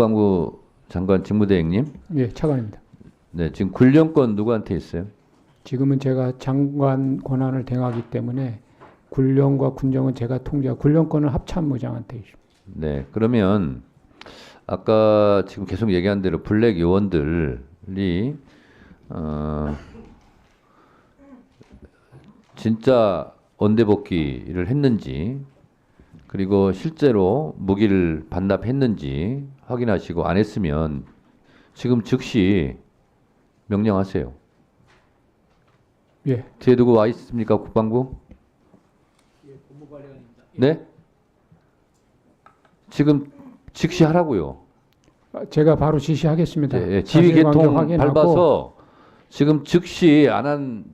국방부 장관 직무대행님. 예, 차관입니다. 네, 지금 군령권 누구한테 있어요? 지금은 제가 장관 권한을 행하기 때문에 군령과 군정은 제가 통제하고 군령권은 합참의장한테 있습니다. 네, 그러면 아까 지금 계속 얘기한 대로 블랙 요원들이 진짜 원대 복귀를 했는지 그리고 실제로 무기를 반납했는지 확인하시고 안 했으면 지금 즉시 명령하세요. 예. 뒤에 누구 와 있습니까, 국방부? 예, 법무관리관입니다. 네? 지금 즉시 하라고요. 제가 바로 지시하겠습니다. 예, 지휘계통 사실관계 확인하고 밟아서 지금 즉시 안 한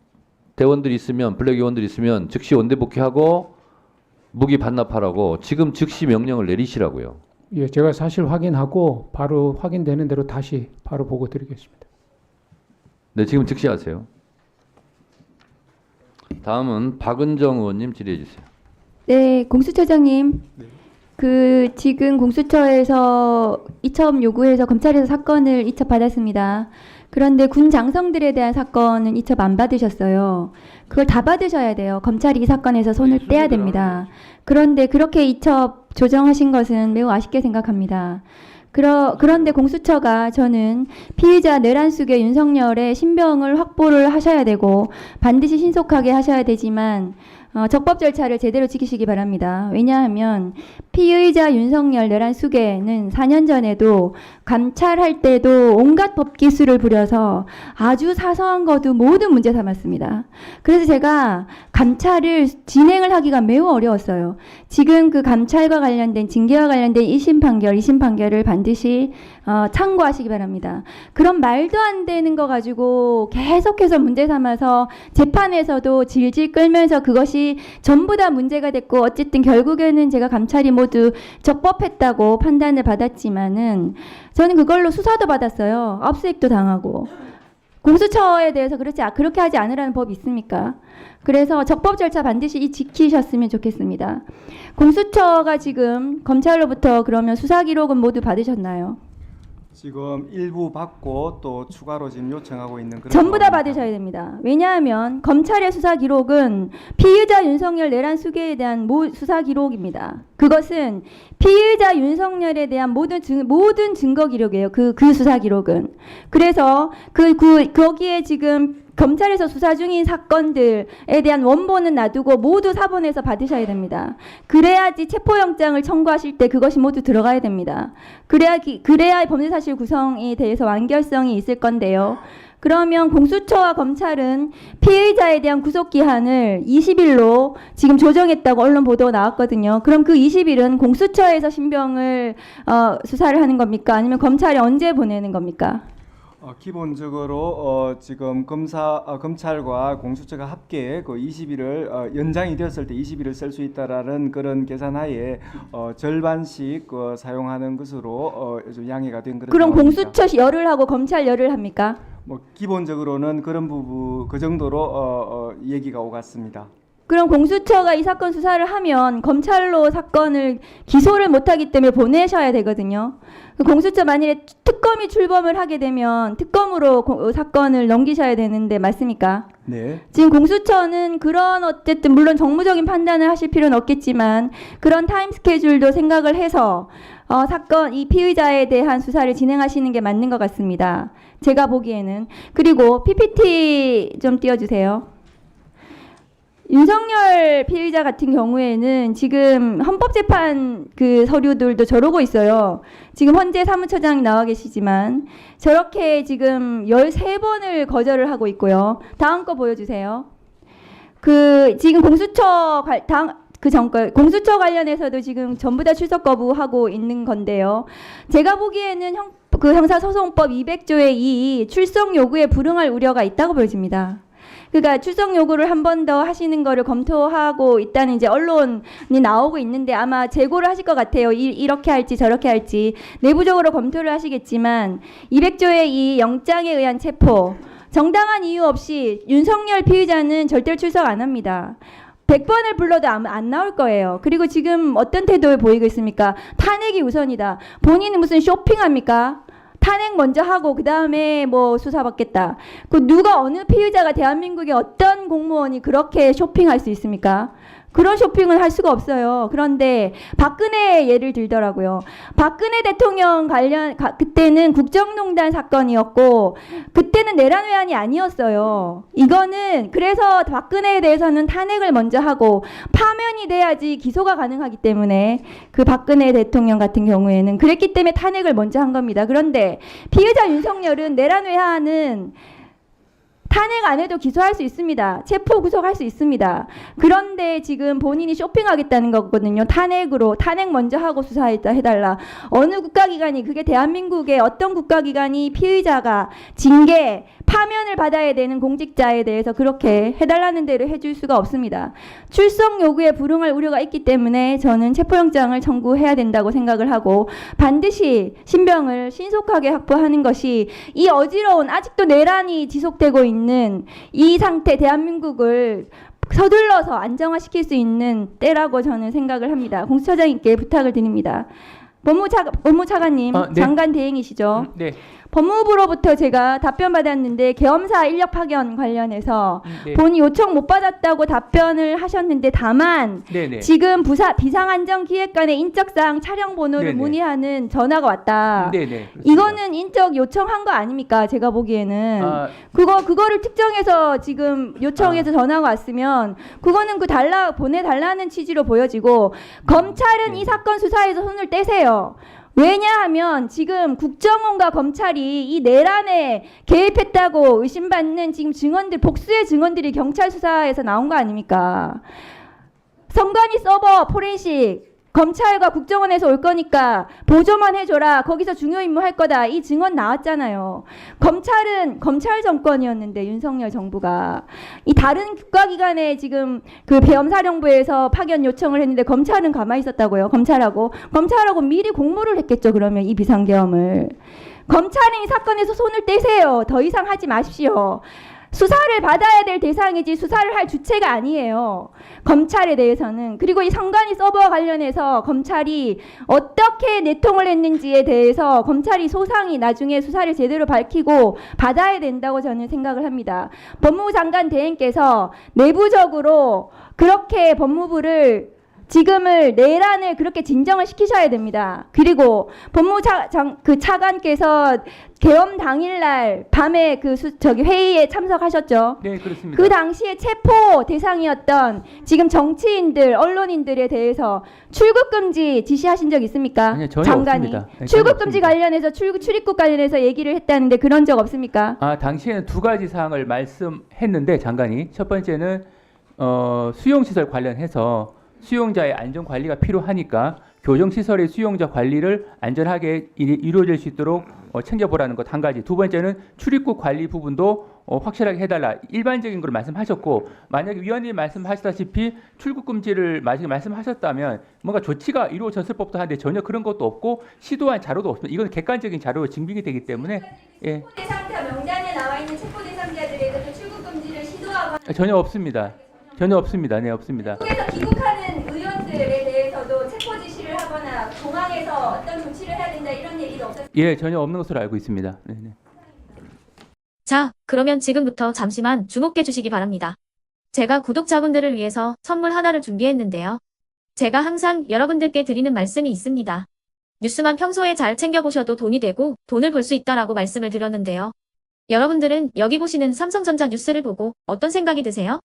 대원들이 있으면 블랙 요원들이 있으면 즉시 원대 복귀하고 무기 반납하라고 지금 즉시 명령을 내리시라고요. 예, 제가 사실 확인하고 바로 확인되는 대로 다시 바로 보고 드리겠습니다. 네, 지금 즉시 하세요. 다음은 박은정 의원님 질의해 주세요. 네, 공수처장님. 지금 공수처에서 이첩 요구해서 검찰에서 사건을 이첩 받았습니다. 그런데 군 장성들에 대한 사건은 이첩 안 받으셨어요. 그걸 다 받으셔야 돼요. 검찰이 이 사건에서 손을 떼야 됩니다. 그런데 그렇게 이첩 조정하신 것은 매우 아쉽게 생각합니다. 그런데 공수처가 저는 피의자 내란숙의 윤석열의 신병을 확보를 하셔야 되고 반드시 신속하게 하셔야 되지만 적법 절차를 제대로 지키시기 바랍니다. 왜냐하면 피의자 윤석열 내란숙에는 4년 전에도 감찰할 때도 온갖 법기술을 부려서 아주 사소한 것도 모두 문제 삼았습니다. 그래서 제가 감찰을 진행을 하기가 매우 어려웠어요. 지금 그 감찰과 관련된 징계와 관련된 1심 판결, 2심 판결을 반드시 참고하시기 바랍니다. 그런 말도 안 되는 거 가지고 계속해서 문제 삼아서 재판에서도 질질 끌면서 그것이 전부 다 문제가 됐고 어쨌든 결국에는 제가 감찰이 모두 적법했다고 판단을 받았지만은 저는 그걸로 수사도 받았어요. 압수수색도 당하고. 공수처에 대해서 그렇게 하지 않으라는 법이 있습니까? 그래서 적법 절차 반드시 지키셨으면 좋겠습니다. 공수처가 지금 검찰로부터 그러면 수사 기록은 모두 받으셨나요? 지금 일부 받고 또 추가로 지금 요청하고 있는 그런 전부 다 상황입니다. 받으셔야 됩니다. 왜냐하면 검찰의 수사 기록은 피의자 윤석열 내란 수계에 대한 수사 기록입니다. 그것은 피의자 윤석열에 대한 모든 증거 기록이에요. 그 수사 기록은. 그래서 거기에 지금 검찰에서 수사 중인 사건들에 대한 원본은 놔두고 모두 사본에서 받으셔야 됩니다. 그래야지 체포영장을 청구하실 때 그것이 모두 들어가야 됩니다. 그래야 범죄사실 구성에 대해서 완결성이 있을 건데요. 그러면 공수처와 검찰은 피의자에 대한 구속기한을 20일로 지금 조정했다고 언론 보도가 나왔거든요. 그럼 그 20일은 공수처에서 신병을 수사를 하는 겁니까? 아니면 검찰에 언제 보내는 겁니까? 기본적으로 지금 검찰과 공수처가 합계 그 20일을 연장이 되었을 때 20일을 쓸 수 있다라는 그런 계산하에 절반씩 사용하는 것으로 양해가 된 그런 그럼 상황입니다. 공수처 열을 하고 검찰 열을 합니까? 기본적으로는 그런 부분 그 정도로 얘기가 오갔습니다. 그럼 공수처가 이 사건 수사를 하면 검찰로 사건을 기소를 못하기 때문에 보내셔야 되거든요. 공수처 만일에 특검이 출범을 하게 되면 특검으로 사건을 넘기셔야 되는데 맞습니까? 네. 지금 공수처는 그런 어쨌든 물론 정무적인 판단을 하실 필요는 없겠지만 그런 타임 스케줄도 생각을 해서 사건 이 피의자에 대한 수사를 진행하시는 게 맞는 것 같습니다. 제가 보기에는. 그리고 PPT 좀 띄워주세요. 윤석열 피의자 같은 경우에는 지금 헌법재판 그 서류들도 저러고 있어요. 지금 헌재 사무처장 나와 계시지만 저렇게 지금 13번을 거절을 하고 있고요. 다음 거 보여주세요. 지금 공수처 공수처 관련해서도 지금 전부 다 출석 거부하고 있는 건데요. 제가 보기에는 형사소송법 200조의 2 출석 요구에 불응할 우려가 있다고 보여집니다. 그러니까 출석 요구를 한 번 더 하시는 거를 검토하고 있다는 이제 언론이 나오고 있는데 아마 재고를 하실 것 같아요. 이렇게 할지 저렇게 할지 내부적으로 검토를 하시겠지만 200조의 이 영장에 의한 체포 정당한 이유 없이 윤석열 피의자는 절대로 출석 안 합니다. 100번을 불러도 안 나올 거예요. 그리고 지금 어떤 태도를 보이고 있습니까? 탄핵이 우선이다. 본인은 무슨 쇼핑합니까? 탄핵 먼저 하고 그 다음에 뭐 수사받겠다. 그 누가 어느 피의자가 대한민국의 어떤 공무원이 그렇게 쇼핑할 수 있습니까? 그런 쇼핑을 할 수가 없어요. 그런데 박근혜 예를 들더라고요. 박근혜 대통령 그때는 국정농단 사건이었고 그때는 내란 외환이 아니었어요. 이거는 그래서 박근혜에 대해서는 탄핵을 먼저 하고 파면이 돼야지 기소가 가능하기 때문에 그 박근혜 대통령 같은 경우에는 그랬기 때문에 탄핵을 먼저 한 겁니다. 그런데 피의자 윤석열은 내란 외환은 탄핵 안 해도 기소할 수 있습니다. 체포 구속할 수 있습니다. 그런데 지금 본인이 쇼핑하겠다는 거거든요. 탄핵으로 탄핵 먼저 하고 수사해달라. 어느 국가기관이 그게 대한민국의 어떤 국가기관이 피의자가 징계 파면을 받아야 되는 공직자에 대해서 그렇게 해달라는 대로 해줄 수가 없습니다. 출석 요구에 불응할 우려가 있기 때문에 저는 체포영장을 청구해야 된다고 생각을 하고 반드시 신병을 신속하게 확보하는 것이 이 어지러운 아직도 내란이 지속되고 있는 이 상태 대한민국을 서둘러서 안정화시킬 수 있는 때라고 저는 생각을 합니다. 공수처장님께 부탁을 드립니다. 법무차관님 네. 장관 대행이시죠? 네. 법무부로부터 제가 답변 받았는데 계엄사 인력 파견 관련해서 네. 본인이 요청 못 받았다고 답변을 하셨는데 다만 네네. 지금 비상안전기획관의 인적사항 촬영 번호를 네네. 문의하는 전화가 왔다. 네네. 그렇습니다. 이거는 인적 요청한 거 아닙니까? 제가 보기에는 아, 그거를 특정해서 지금 요청해서 전화가 왔으면 그거는 보내달라는 취지로 보여지고 검찰은 네. 이 사건 수사에서 손을 떼세요. 왜냐하면 지금 국정원과 검찰이 이 내란에 개입했다고 의심받는 지금 복수의 증언들이 경찰 수사에서 나온 거 아닙니까? 선관위 서버 포렌식 검찰과 국정원에서 올 거니까 보조만 해줘라. 거기서 중요 임무 할 거다. 이 증언 나왔잖아요. 검찰은 검찰 정권이었는데 윤석열 정부가 이 다른 국가기관에 지금 그 배엄사령부에서 파견 요청을 했는데 검찰은 가만히 있었다고요. 검찰하고 미리 공모를 했겠죠. 그러면 이 비상계엄을 검찰은 이 사건에서 손을 떼세요. 더 이상 하지 마십시오. 수사를 받아야 될 대상이지 수사를 할 주체가 아니에요. 검찰에 대해서는. 그리고 이 선관위 서버와 관련해서 검찰이 어떻게 내통을 했는지에 대해서 검찰이 소상히 나중에 수사를 제대로 밝히고 받아야 된다고 저는 생각을 합니다. 법무부 장관 대행께서 내부적으로 그렇게 법무부를 지금을 내란을 그렇게 진정을 시키셔야 됩니다. 그리고 차관께서 계엄 당일날 밤에 회의에 참석하셨죠. 네, 그렇습니다. 그 당시에 체포 대상이었던 지금 정치인들, 언론인들에 대해서 출국 금지 지시하신 적 있습니까? 아니요, 전혀 장관이 없습니다. 네, 출국 전혀 금지 없습니다. 관련해서 출입국 관련해서 얘기를 했다는데 그런 적 없습니까? 당시에는 두 가지 사항을 말씀했는데 장관이 첫 번째는 수용시설 관련해서 수용자의 안전 관리가 필요하니까 교정시설의 수용자 관리를 안전하게 이루어질 수 있도록 챙겨보라는 것 한 가지. 두 번째는 출입국 관리 부분도 확실하게 해달라. 일반적인 걸 말씀하셨고 만약에 위원님 말씀하시다시피 출국 금지를 만약에 말씀하셨다면 뭔가 조치가 이루어졌을 법도 한데 전혀 그런 것도 없고 시도한 자료도 없습니다. 이건 객관적인 자료로 증빙이 되기 때문에 예. 체포 대상자 명단에 나와 있는 체포 대상자들에 대해서 출국 금지를 시도하거나 전혀 없습니다. 전혀 없습니다. 네, 없습니다. 한국에서 귀국하는 의원들에 대해서도 체포 지시를 하거나 공항에서 어떤 조치를 해야 된다 이런 얘기도 없었습니다. 예, 전혀 없는 것으로 알고 있습니다. 네, 네. 자, 그러면 지금부터 잠시만 주목해 주시기 바랍니다. 제가 구독자분들을 위해서 선물 하나를 준비했는데요. 제가 항상 여러분들께 드리는 말씀이 있습니다. 뉴스만 평소에 잘 챙겨보셔도 돈이 되고 돈을 벌 수 있다라고 말씀을 드렸는데요. 여러분들은 여기 보시는 삼성전자 뉴스를 보고 어떤 생각이 드세요?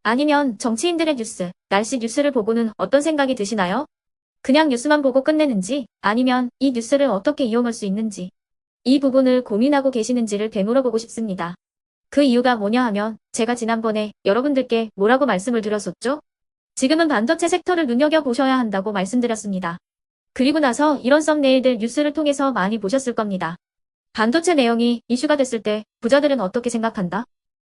아니면 정치인들의 뉴스, 날씨 뉴스를 보고는 어떤 생각이 드시나요? 그냥 뉴스만 보고 끝내는지 아니면 이 뉴스를 어떻게 이용할 수 있는지 이 부분을 고민하고 계시는지를 되물어보고 싶습니다. 그 이유가 뭐냐 하면 제가 지난번에 여러분들께 뭐라고 말씀을 드렸었죠? 지금은 반도체 섹터를 눈여겨보셔야 한다고 말씀드렸습니다. 그리고 나서 이런 썸네일들 뉴스를 통해서 많이 보셨을 겁니다. 반도체 내용이 이슈가 됐을 때 부자들은 어떻게 생각한다?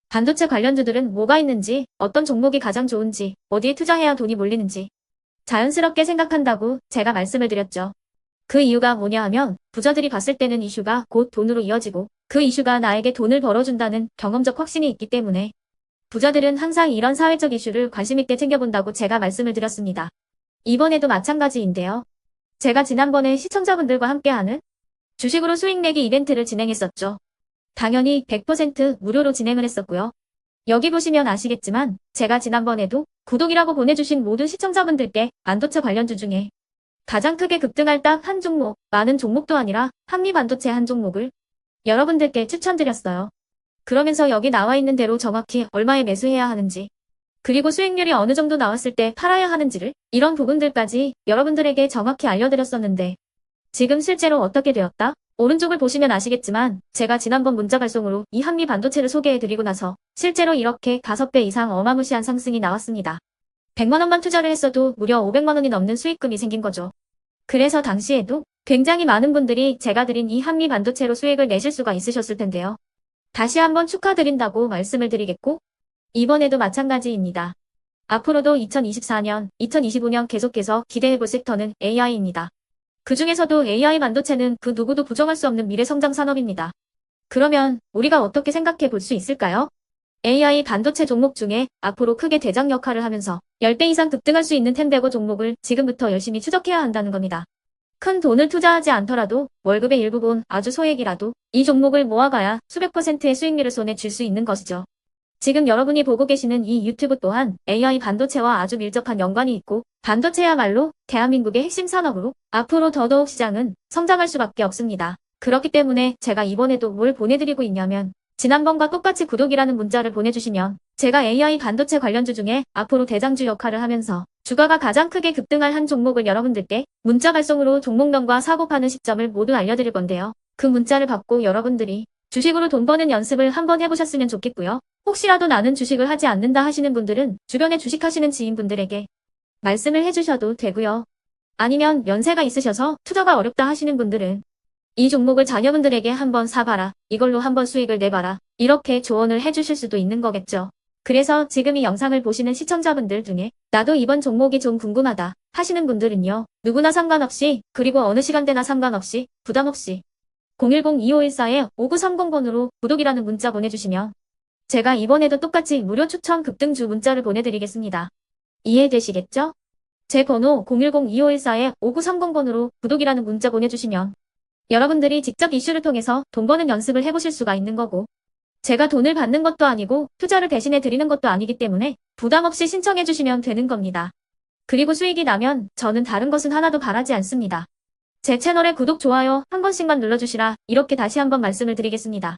반도체 관련주들은 뭐가 있는지, 어떤 종목이 가장 좋은지, 어디에 투자해야 돈이 몰리는지 자연스럽게 생각한다고 제가 말씀을 드렸죠. 그 이유가 뭐냐 하면 부자들이 봤을 때는 이슈가 곧 돈으로 이어지고 그 이슈가 나에게 돈을 벌어준다는 경험적 확신이 있기 때문에 부자들은 항상 이런 사회적 이슈를 관심 있게 챙겨본다고 제가 말씀을 드렸습니다. 이번에도 마찬가지인데요. 제가 지난번에 시청자분들과 함께하는 주식으로 수익 내기 이벤트를 진행했었죠. 당연히 100% 무료로 진행을 했었고요. 여기 보시면 아시겠지만 제가 지난번에도 구독이라고 보내주신 모든 시청자분들께 반도체 관련주 중에 가장 크게 급등할 딱 한 종목, 많은 종목도 아니라 한미반도체 한 종목을 여러분들께 추천드렸어요. 그러면서 여기 나와 있는 대로 정확히 얼마에 매수해야 하는지, 그리고 수익률이 어느 정도 나왔을 때 팔아야 하는지를, 이런 부분들까지 여러분들에게 정확히 알려드렸었는데 지금 실제로 어떻게 되었다? 오른쪽을 보시면 아시겠지만 제가 지난번 문자 발송으로 이 한미 반도체를 소개해드리고 나서 실제로 이렇게 5배 이상 어마무시한 상승이 나왔습니다. 100만 원만 투자를 했어도 무려 500만 원이 넘는 수익금이 생긴 거죠. 그래서 당시에도 굉장히 많은 분들이 제가 드린 이 한미 반도체로 수익을 내실 수가 있으셨을 텐데요. 다시 한번 축하드린다고 말씀을 드리겠고, 이번에도 마찬가지입니다. 앞으로도 2024년, 2025년 계속해서 기대해볼 섹터는 AI입니다. 그 중에서도 AI 반도체는 그 누구도 부정할 수 없는 미래 성장 산업입니다. 그러면 우리가 어떻게 생각해 볼 수 있을까요? AI 반도체 종목 중에 앞으로 크게 대장 역할을 하면서 10배 이상 급등할 수 있는 텐베고 종목을 지금부터 열심히 추적해야 한다는 겁니다. 큰 돈을 투자하지 않더라도 월급의 일부분, 아주 소액이라도 이 종목을 모아가야 수백 %의 수익률을 손에 쥘 수 있는 것이죠. 지금 여러분이 보고 계시는 이 유튜브 또한 AI 반도체와 아주 밀접한 연관이 있고, 반도체야말로 대한민국의 핵심 산업으로 앞으로 더더욱 시장은 성장할 수밖에 없습니다. 그렇기 때문에 제가 이번에도 뭘 보내드리고 있냐면, 지난번과 똑같이 구독이라는 문자를 보내주시면 제가 AI 반도체 관련주 중에 앞으로 대장주 역할을 하면서 주가가 가장 크게 급등할 한 종목을 여러분들께 문자 발송으로 종목명과 사고 파는 시점을 모두 알려드릴 건데요. 그 문자를 받고 여러분들이 주식으로 돈 버는 연습을 한번 해보셨으면 좋겠고요. 혹시라도 나는 주식을 하지 않는다 하시는 분들은 주변에 주식하시는 지인분들에게 말씀을 해주셔도 되고요. 아니면 연세가 있으셔서 투자가 어렵다 하시는 분들은 이 종목을 자녀분들에게 한번 사봐라, 이걸로 한번 수익을 내봐라, 이렇게 조언을 해주실 수도 있는 거겠죠. 그래서 지금 이 영상을 보시는 시청자분들 중에 나도 이번 종목이 좀 궁금하다 하시는 분들은요, 누구나 상관없이, 그리고 어느 시간대나 상관없이 부담 없이 010-2514-5930번으로 구독이라는 문자 보내주시면 제가 이번에도 똑같이 무료 추천 급등주 문자를 보내드리겠습니다. 이해되시겠죠? 제 번호 010-2514-5930번으로 구독이라는 문자 보내주시면 여러분들이 직접 이슈를 통해서 돈 버는 연습을 해보실 수가 있는 거고, 제가 돈을 받는 것도 아니고 투자를 대신해 드리는 것도 아니기 때문에 부담 없이 신청해 주시면 되는 겁니다. 그리고 수익이 나면 저는 다른 것은 하나도 바라지 않습니다. 제 채널에 구독, 좋아요 한 번씩만 눌러주시라, 이렇게 다시 한번 말씀을 드리겠습니다.